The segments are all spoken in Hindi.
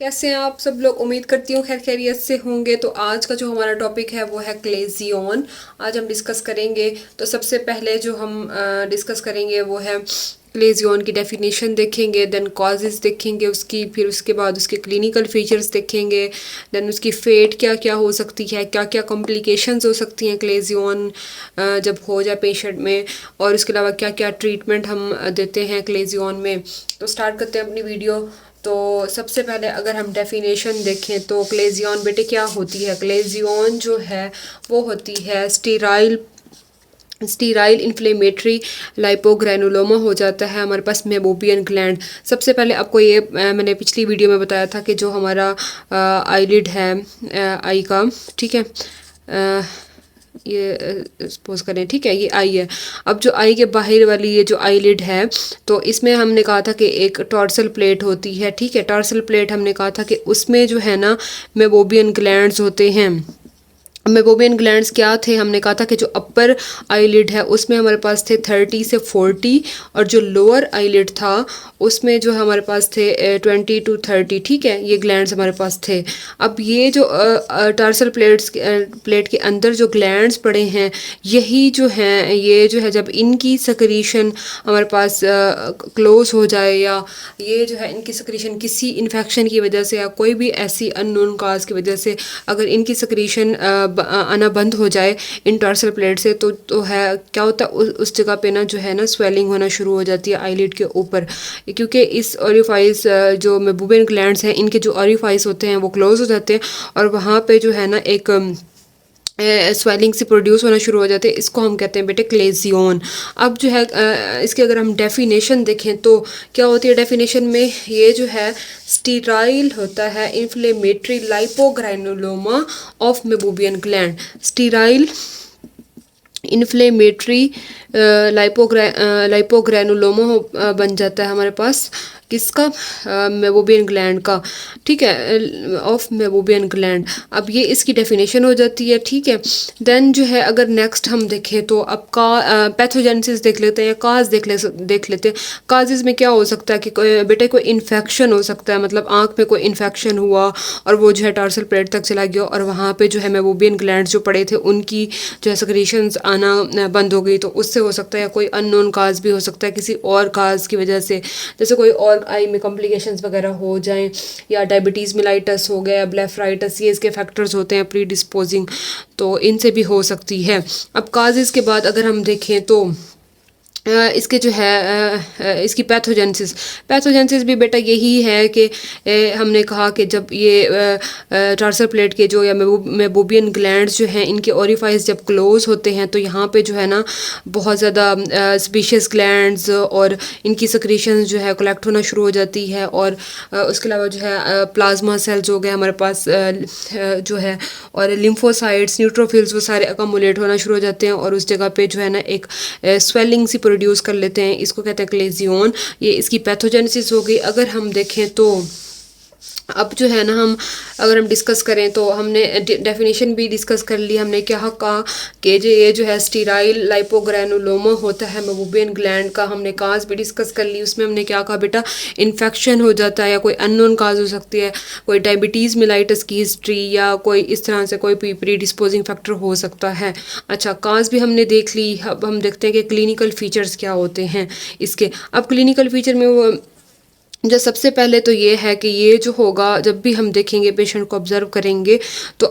कैसे हैं आप सब लोग। उम्मीद करती हूँ खैर खैरियत से होंगे। तो आज का जो हमारा टॉपिक है वो है क्लेजियन। आज हम डिस्कस करेंगे। तो सबसे पहले जो हम डिस्कस करेंगे वो है क्लेजियन की डेफिनेशन देखेंगे, देन कॉजेज़ देखेंगे उसकी, फिर उसके बाद उसके क्लिनिकल फीचर्स देखेंगे, देन उसकी फेट क्या क्या हो सकती है, क्या क्या कॉम्प्लिकेशंस हो सकती हैं क्लेजियन जब हो जाए पेशेंट में, और उसके अलावा क्या क्या ट्रीटमेंट हम देते हैं क्लेजियन में। तो स्टार्ट करते हैं अपनी वीडियो। तो सबसे पहले अगर हम डेफिनेशन देखें तो क्लेजियन बेटे क्या होती है। क्लेजियन जो है वो होती है स्टीराइल इन्फ्लेमेटरी लाइपोग्रैनुलोमा हो जाता है हमारे पास मेबोबियन ग्लैंड। सबसे पहले आपको ये मैंने पिछली वीडियो में बताया था कि जो हमारा आईलिड है आई का, ठीक है, ये सपोज करें, ठीक है, ये आई है। अब जो आई के बाहर वाली ये जो आईलिड है, तो इसमें हमने कहा था कि एक टॉर्सल प्लेट होती है, ठीक है। टॉर्सल प्लेट हमने कहा था कि उसमें जो है ना मेबोबियन ग्लैंड्स होते हैं। मेबोबियन ग्लैंड्स क्या थे, हमने कहा था कि जो अपर आईलिड है उसमें हमारे पास थे 30 से 40, और जो लोअर आईलिड था उसमें जो हमारे पास थे 20 to 30, ठीक है, ये ग्लैंड्स हमारे पास थे। अब ये जो टार्सल प्लेट के अंदर जो ग्लैंड्स पड़े हैं, यही जो हैं, ये जो है जब इनकी सक्रीशन हमारे पास क्लोज हो जाए, या ये जो है इनकी सक्रीशन किसी इन्फेक्शन की वजह से या कोई भी ऐसी अननोन काज की वजह से अगर इनकी सक्रीशन आना बंद हो जाए इन टॉर्सल प्लेट से, तो है क्या होता है, उस जगह पे ना जो है ना स्वेलिंग होना शुरू हो जाती है आईलिड के ऊपर। क्योंकि इस ऑरिफाइस जो मेबोबियन ग्लैंड्स हैं, इनके जो ऑरिफाइस होते हैं वो क्लोज हो जाते हैं, और वहाँ पे जो है ना एक स्वेलिंग से प्रोड्यूस होना शुरू हो जाते हैं। इसको हम कहते हैं बेटे क्लेजियन। अब जो है इसके अगर हम डेफिनेशन देखें तो क्या होती है डेफिनेशन में, ये जो है स्टीराइल होता है inflammatory lipogranuloma of meibomian gland. Sterile inflammatory lipogranuloma बन जाता है हमारे पास, किसका, मेबोबियन ग्लैंड का, ठीक है, ऑफ मेबोबियन ग्लैंड। अब ये इसकी डेफिनेशन हो जाती है, ठीक है। देन जो है अगर नेक्स्ट हम देखें तो अब का पैथोजेनेसिस देख लेते हैं, या काज देख लेते हैं। काजेज में क्या हो सकता है कि बेटे कोई इन्फेक्शन हो सकता है, मतलब आँख में कोई इन्फेक्शन हुआ और वो जो है टार्सल प्लेट तक चला गया, और वहाँ पे जो है मेबोबियन ग्लैंड जो पड़े थे उनकी जो है सक्रीशंस आना बंद हो गई, तो उससे हो सकता है। या कोई अननोन काज भी हो सकता है किसी और काज की वजह से, जैसे कोई और आई में कॉम्प्लिकेशंस वगैरह हो जाएं, या डायबिटीज़ मिलाइटस हो गया, ब्लेफराइटिस, ये इसके फैक्टर्स होते हैं प्री डिस्पोजिंग, तो इनसे भी हो सकती है। अब काजेज़ के बाद अगर हम देखें तो इसके जो है इसकी पैथोजेनेसिस भी बेटा यही है कि हमने कहा कि जब ये टार्सल प्लेट के जो या मेबोबियन ग्लैंड्स जो हैं इनके ओरिफाइस जब क्लोज होते हैं, तो यहाँ पे जो है ना बहुत ज़्यादा स्पीशियस ग्लैंड्स और इनकी सक्रीशन जो है कलेक्ट होना शुरू हो जाती है। और उसके अलावा जो है प्लाज्मा सेल्स हो गए हमारे पास जो है, और लिम्फोसाइट्स, न्यूट्रोफिल्स, वो सारे अकामुलेट होना शुरू हो जाते हैं, और उस जगह पे जो है ना एक स्वेलिंग सी प्रोड्यूस कर लेते हैं। इसको कहते हैं क्लेजियन। ये इसकी पैथोजेनेसिस हो गई। अगर हम देखें तो अब जो है ना हम अगर हम डिस्कस करें तो हमने डेफिनेशन भी डिस्कस कर ली। हमने क्या कहा कि ये जो है स्टीराइल लाइपोग्रैनुलोमा होता है मेबोबियन ग्लैंड का। हमने काज भी डिस्कस कर ली। उसमें हमने क्या कहा बेटा, इन्फेक्शन हो जाता है, या कोई अननोन काज हो सकती है, कोई डायबिटीज़ मिलाइटस की हिस्ट्री, या कोई इस तरह से कोई प्री डिस्पोजिंग फैक्टर हो सकता है। अच्छा, काज भी हमने देख ली। अब हम देखते हैं कि क्लिनिकल फीचर्स क्या होते हैं इसके। अब क्लिनिकल फीचर में वो जो सबसे पहले तो ये है कि ये जो होगा, जब भी हम देखेंगे पेशेंट को ऑब्जर्व करेंगे, तो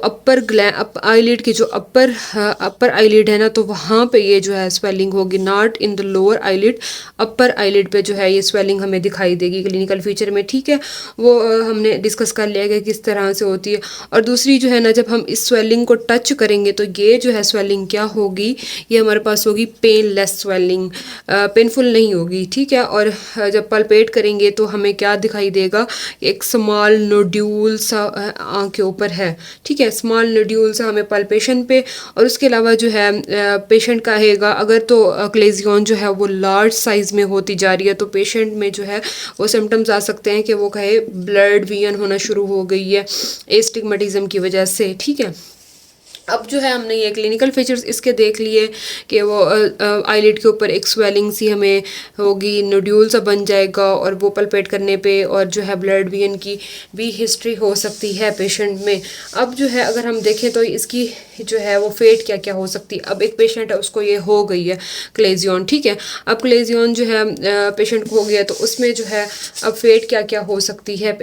आईलिड की जो अपर आईलिड है ना, तो वहाँ पे ये जो है स्वेलिंग होगी, not in the lower eyelid, upper eyelid पे जो है ये स्वेलिंग हमें दिखाई देगी क्लिनिकल फीचर में, ठीक है। वो हमने डिस्कस कर लिया कि किस तरह से होती है। और दूसरी जो है ना, जब हम इस स्वेलिंग को टच करेंगे तो ये जो है स्वेलिंग क्या होगी, ये हमारे पास होगी पेनलेस स्वेलिंग, पेनफुल नहीं होगी, ठीक है। और जब पल्पेट करेंगे तो हमें क्या दिखाई देगा, एक स्मॉल नोड्यूल सा आँख के ऊपर है, ठीक है, स्मॉल नोड्यूल सा हमें पल्पेशन पे। और उसके अलावा जो है पेशेंट कहेगा, अगर तो क्लेजियन जो है वो लार्ज साइज़ में होती जा रही है, तो पेशेंट में जो है वो सिम्टम्स आ सकते हैं कि वो कहे ब्लड वियन होना शुरू हो गई है एस्टिग्मेटिज्म की वजह से, ठीक है। अब जो है हमने ये क्लिनिकल फीचर्स इसके देख लिए कि वो आईलिड के ऊपर एक स्वेलिंग सी हमें होगी, नोड्यूल सा बन जाएगा और वो पल्पेट करने पे, और जो है ब्लड वीन की भी हिस्ट्री हो सकती है पेशेंट में। अब जो है अगर हम देखें तो इसकी जो है वो फेट क्या क्या हो सकती है। अब एक पेशेंट है उसको ये हो गई है क्लेजियन, ठीक है। अब क्लेजियन जो है पेशेंट को हो गया तो उसमें जो है अब फेट क्या क्या हो सकती है।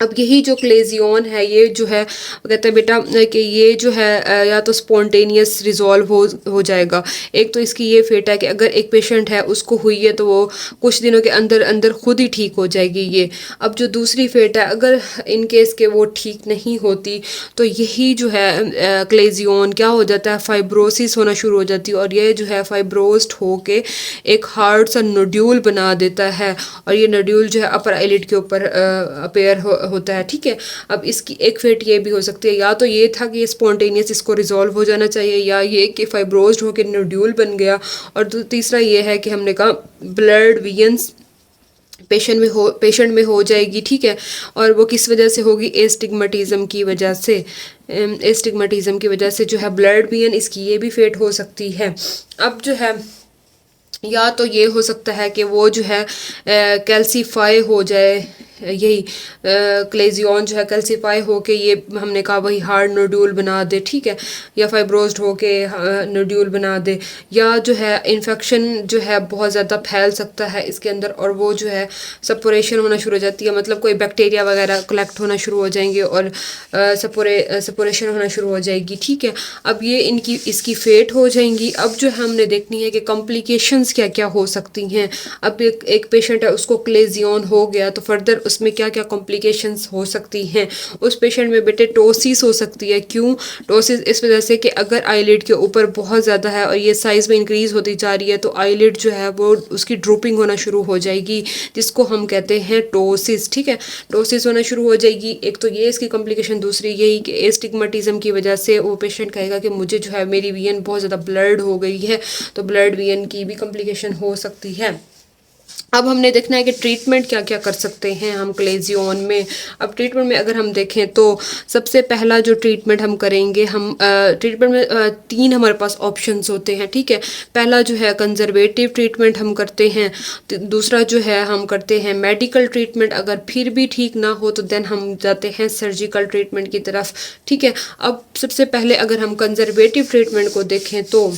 अब यही जो क्लेजियन है ये जो है वो कहते हैं बेटा कि ये जो है या तो स्पॉन्टेनियस रिजॉल्व हो जाएगा। एक तो इसकी ये फेट है कि अगर एक पेशेंट है उसको हुई है तो वो कुछ दिनों के अंदर अंदर खुद ही ठीक हो जाएगी ये। अब जो दूसरी फेट है अगर इन केस के वो ठीक नहीं होती तो यही जो है क्लेजियन क्या हो जाता है, फाइब्रोसिस होना शुरू हो जाती है, और ये जो है फाइब्रोस्ड होके एक हार्ड सा नोड्यूल बना देता है, और ये नोड्यूल जो है अपर आईलिड के ऊपर अपेयर होता है, ठीक है। अब इसकी एक फेट ये भी हो सकती है, या तो ये था कि ये स्पॉन्टेनियस इसको रिजॉल्व हो जाना चाहिए, या ये कि फाइब्रोस्ड होकर नोड्यूल बन गया, और तीसरा ये है कि हमने कहा ब्लड वीन्स पेशेंट में हो जाएगी, ठीक है। और वो किस वजह से होगी, एस्टिग्मेटिज्म की वजह से। एस्टिग्मेटिज्म की वजह से जो है ब्लड वीन इसकी ये भी फेट हो सकती है। अब जो है या तो ये हो सकता है कि वो जो है कैल्सीफाई हो जाए, यही क्लेजियन जो है कैल्सीफाई होके ये हमने कहा वही हार्ड नोड्यूल बना दे, ठीक है, या फाइब्रोस्ड होके नोड्यूल बना दे, या जो है इन्फेक्शन जो है बहुत ज़्यादा फैल सकता है इसके अंदर, और वो जो है सपोरेशन होना शुरू हो जाती है, मतलब कोई बैक्टीरिया वगैरह कलेक्ट होना शुरू हो जाएंगे और सपोरेशन होना शुरू हो जाएगी, ठीक है। अब ये इनकी इसकी फेट हो जाएंगी। अब जो है हमने देखनी है कि कॉम्प्लिकेशंस क्या क्या हो सकती हैं। अब एक पेशेंट है उसको क्लेजियन हो गया तो फर्दर उसमें क्या क्या कॉम्प्लिकेशंस हो सकती हैं। उस पेशेंट में बेटे टोसिस हो सकती है। क्यों टोसिस? इस वजह से कि अगर आईलिड के ऊपर बहुत ज़्यादा है और ये साइज़ में इंक्रीज़ होती जा रही है तो आईलिड जो है वो उसकी ड्रूपिंग होना शुरू हो जाएगी, जिसको हम कहते हैं टोसिस, ठीक है। टोसिस होना शुरू हो जाएगी। एक तो ये इसकी कॉम्प्लिकेशन, दूसरी यही कि एस्टिग्मेटिज्म की वजह से वो पेशेंट कहेगा कि मुझे जो है मेरी वीएन बहुत ज़्यादा ब्लड हो गई है, तो ब्लड वीएन की भी कॉम्प्लिकेशन हो सकती है। अब हमने देखना है कि ट्रीटमेंट क्या क्या कर सकते हैं हम क्लेजियन में। अब ट्रीटमेंट में अगर हम देखें तो सबसे पहला जो ट्रीटमेंट हम करेंगे, हम ट्रीटमेंट में तीन हमारे पास ऑप्शंस होते हैं, ठीक है। पहला जो है कंजर्वेटिव ट्रीटमेंट हम करते हैं, दूसरा जो है हम करते हैं मेडिकल ट्रीटमेंट, अगर फिर भी ठीक ना हो तो देन हम जाते हैं सर्जिकल ट्रीटमेंट की तरफ, ठीक है। अब सबसे पहले अगर हम कंजर्वेटिव ट्रीटमेंट को देखें तो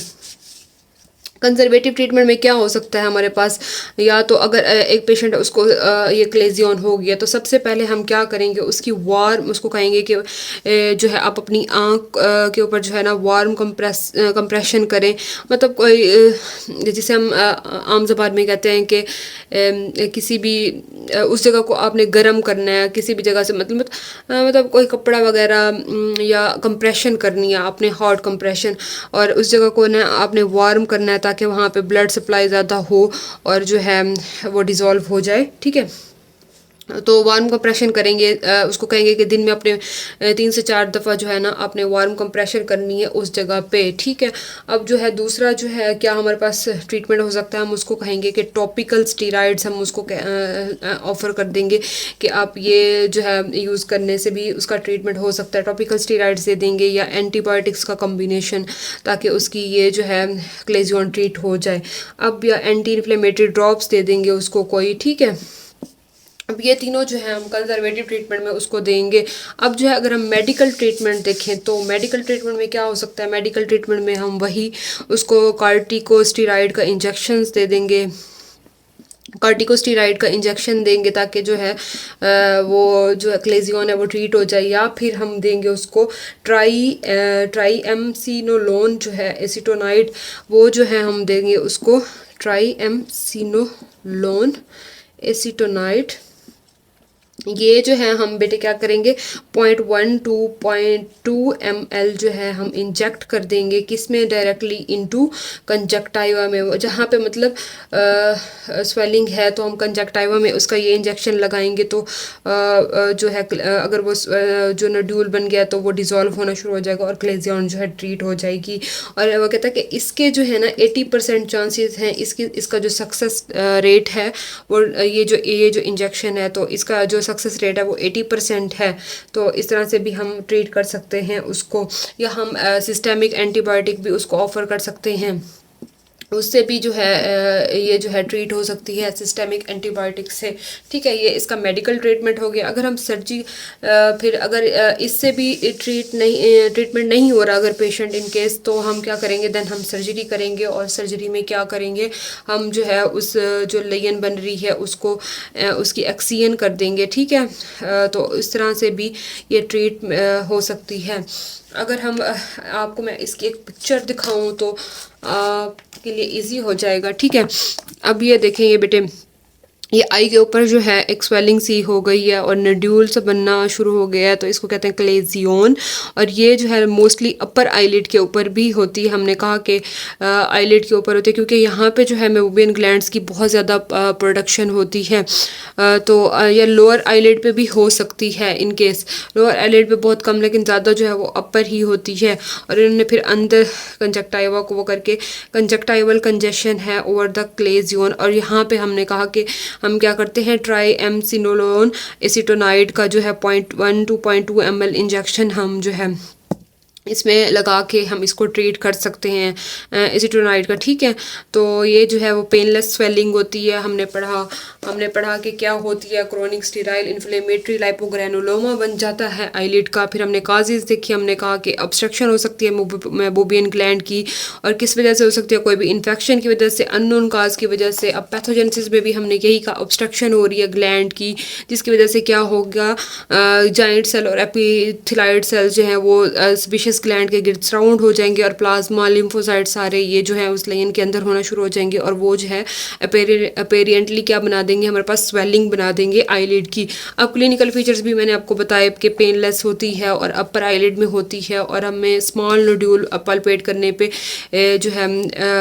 कंजर्वेटिव ट्रीटमेंट में क्या हो सकता है हमारे पास, या तो अगर एक पेशेंट है उसको ये क्लेजियन हो गया तो सबसे पहले हम क्या करेंगे, उसकी वार्म, उसको कहेंगे कि जो है आप अपनी आँख के ऊपर जो है ना वार्म कंप्रेशन करें, मतलब कोई जिसे हम आम ज़बान में कहते हैं कि किसी भी उस जगह को आपने गर्म करना है, किसी भी जगह से मतलब कोई कपड़ा वगैरह या कंप्रेशन करनी है आपने, हॉट कंप्रेशन, और उस जगह को ना आपने वार्म करना है ताकि वहाँ पे ब्लड सप्लाई ज़्यादा हो और जो है वो डिज़ोल्व हो जाए, ठीक है। तो वार्म कंप्रेशन करेंगे, उसको कहेंगे कि दिन में अपने 3 से 4 दफ़ा जो है ना आपने वार्म कंप्रेशन करनी है उस जगह पे, ठीक है। अब जो है दूसरा जो है क्या हमारे पास ट्रीटमेंट हो सकता है, हम उसको कहेंगे कि टॉपिकल स्टीरॉइड्स हम उसको ऑफ़र कर देंगे कि आप ये जो है यूज़ करने से भी उसका ट्रीटमेंट हो सकता है। टॉपिकल स्टीरॉइड्स दे देंगे या एंटीबायोटिक्स का कम्बिनेशन, ताकि उसकी ये जो है क्लेजियन ट्रीट हो जाए। अब या एंटी इन्फ्लेमेटरी ड्रॉप्स दे देंगे उसको कोई, ठीक है। अब ये तीनों जो है हम कंजर्वेटिव ट्रीटमेंट में उसको देंगे। अब जो है अगर हम मेडिकल ट्रीटमेंट देखें तो मेडिकल ट्रीटमेंट में क्या हो सकता है, मेडिकल ट्रीटमेंट में हम वही उसको कार्टिकोस्टेरॉइड का इंजेक्शंस दे देंगे, कार्टिकोस्टेरॉइड का इंजेक्शन देंगे ताकि जो है वो जो क्लेजियन है वो ट्रीट हो जाए, या फिर हम देंगे उसको ट्राईएमसिनोलोन जो है एसीटोनाइड, वो जो है हम देंगे उसको ट्राईएमसिनोलोन एसीटोनाइड। ये जो है हम बेटे क्या करेंगे 0.1 to 0.2 ml जो है हम इंजेक्ट कर देंगे, किसमें, डायरेक्टली इनटू कंजक्टाइवा में, जहाँ पे मतलब स्वेलिंग है तो हम कंजक्टाइवा में उसका ये इंजेक्शन लगाएंगे तो जो है अगर वो जो नोड्यूल बन गया तो वो डिज़ोल्व होना शुरू हो जाएगा और क्लेजियन जो है ट्रीट हो जाएगी। और वो कहता है कि इसके जो है ना 80% चांसेस हैं इसका जो सक्सेस रेट है वो ये जो इंजेक्शन है तो इसका जो सक्सेस रेट है वो 80% है, तो इस तरह से भी हम ट्रीट कर सकते हैं उसको, या हम सिस्टेमिक एंटीबायोटिक भी उसको ऑफ़र कर सकते हैं, उससे भी जो है ये जो है ट्रीट हो सकती है सिस्टेमिक एंटीबायोटिक से। ठीक है, ये इसका मेडिकल ट्रीटमेंट हो गया। अगर हम फिर अगर इससे भी ट्रीटमेंट नहीं हो रहा अगर पेशेंट इन केस, तो हम क्या करेंगे, देन हम सर्जरी करेंगे। और सर्जरी में क्या करेंगे, हम जो है उस जो लेयन बन रही है उसको उसकी एक्सियन कर देंगे। ठीक है, तो इस तरह से भी ये ट्रीट हो सकती है। अगर हम आपको मैं इसकी एक पिक्चर दिखाऊं तो आपके लिए इजी हो जाएगा। ठीक है, अब ये देखें, ये बेटे ये आई के ऊपर जो है एक स्वेलिंग सी हो गई है और नड्यूल से बनना शुरू हो गया है, तो इसको कहते हैं क्लेजियन। और ये जो है मोस्टली अपर आईलिड के ऊपर भी होती है। हमने कहा कि आईलिड के ऊपर होती है क्योंकि यहाँ पे जो है मेबोबियन ग्लैंड्स की बहुत ज़्यादा प्रोडक्शन होती है। तो ये लोअर आईलिड पे भी हो सकती है इन केस, लोअर आईलिड पे बहुत कम, लेकिन ज़्यादा जो है वो अपर ही होती है। और इन्होंने फिर अंदर कंजक्टाइवा को वो करके कंजक्टाइवल कंजेशन है ओवर द क्लेजियन। और यहाँ पे हमने कहा कि हम क्या करते हैं, ट्राईएमसिनोलोन एसीटोनाइड का जो है 0.1 to 0.2 ml इंजेक्शन हम जो है इसमें लगा के हम इसको ट्रीट कर सकते हैं एसीटोनाइड का। ठीक है, तो ये जो है वो पेनलेस स्वेलिंग होती है। हमने पढ़ा कि क्या होती है, क्रोनिक स्टेराइल इन्फ्लेमेटरी लाइपोग्रेनुलोमा बन जाता है आईलिड का। फिर हमने काजेज देखी, हमने कहा कि ऑब्स्ट्रक्शन हो सकती है मेबोबियन ग्लैंड की, और किस वजह से हो सकती है, कोई भी इन्फेक्शन की वजह से, अननोन काज की वजह से। अब पैथोजेनेसिस में भी हमने यही कहा, ऑब्स्ट्रक्शन हो रही है ग्लैंड की, जिसकी वजह से क्या होगा, जाइंट सेल और एपिथेलाइड सेल्स जो हैं वो स्पीशीज ग्लैंड के गिर्द सराउंड हो जाएंगे, और प्लाज्मा लिम्फोसाइट सारे ये जो है उस लेन के अंदर होना शुरू हो जाएंगे, और वो जो है अपेरियंटली क्या बना देंगे, हमारे पास स्वेलिंग बना देंगे आईलिड की। अब क्लिनिकल फीचर्स भी मैंने आपको बताया कि पेनलेस होती है और अपर आईलिड में होती है, और हमें स्मॉल नोड्यूल पल्पेट करने पे जो है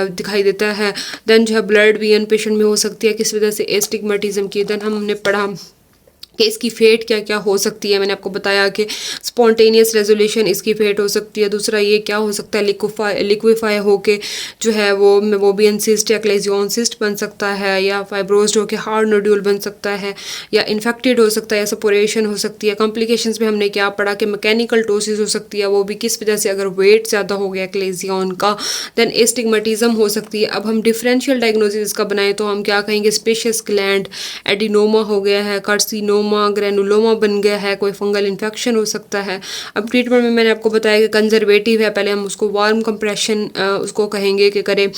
दिखाई देता है। देन जो है ब्लड भी इन पेशेंट में हो सकती है, किस वजह से एस्टिग्मेटिज्म की। देन हमने पढ़ा कि इसकी फेट क्या क्या हो सकती है। मैंने आपको बताया कि स्पॉन्टेनियस रेजोल्यूशन इसकी फेट हो सकती है। दूसरा ये क्या हो सकता है, लिक्विफाई होके जो है वो मेबोबियन सिस्ट या क्लेजियन सिस्ट बन सकता है, या फाइब्रोस्ड होके हार्ड नोड्यूल बन सकता है, या इन्फेक्टेड हो सकता है, या सपोरेशन हो सकती है। कॉम्प्लिकेशंस में हमने क्या पढ़ा कि मैकेनिकल टोसिस हो सकती है, वो भी किस वजह से, अगर वेट ज़्यादा हो गया क्लेजियन का। देन एस्टिग्मेटिज्म हो सकती है। अब हम डिफरेंशियल डायग्नोसिस का बनाएं तो हम क्या कहेंगे, स्पेशियस ग्लैंड एडिनोमा हो गया है, कार्सिनोमा, ग्रेनुलोमा बन गया है, कोई फंगल इन्फेक्शन हो सकता है। अब ट्रीटमेंट में मैंने आपको बताया कि कंजर्वेटिव है, पहले हम उसको वार्म कंप्रेशन उसको कहेंगे कि करें।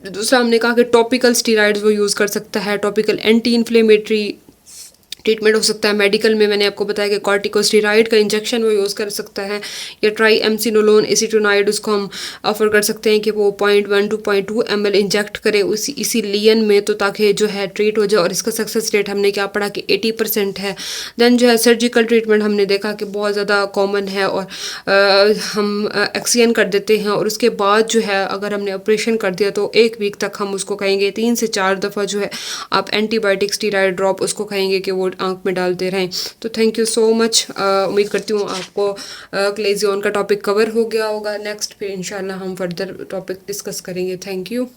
दूसरा हमने कहा कि टॉपिकल स्टीराइड्स वो यूज़ कर सकता है, टॉपिकल एंटी इन्फ्लेमेटरी ट्रीटमेंट हो सकता है। मेडिकल में मैंने आपको बताया कि कॉर्टिकोस्टेरॉइड का इंजेक्शन वो यूज़ कर सकता है, या ट्राईएमसिनोलोन एसीटोनाइड उसको हम ऑफर कर सकते हैं कि वो 0.1 to 0.2 ml इंजेक्ट करे इसी लियन में, तो ताकि जो है ट्रीट हो जाए। और इसका सक्सेस रेट हमने क्या पढ़ा कि 80% है। देन जो है सर्जिकल ट्रीटमेंट हमने देखा कि बहुत ज़्यादा कॉमन है, और हम एक्सियन कर देते हैं, और उसके बाद जो है अगर हमने ऑपरेशन कर दिया तो 1 वीक तक हम उसको कहेंगे 3 से 4 दफ़ा जो है आप एंटीबायोटिक स्टीराइड ड्रॉप उसको कहेंगे कि वो आंख में डालते रहें। तो थैंक यू सो मच। उम्मीद करती हूँ आपको क्लेजियन का टॉपिक कवर हो गया होगा। नेक्स्ट फिर इंशाल्लाह हम फर्दर टॉपिक डिस्कस करेंगे। Thank you.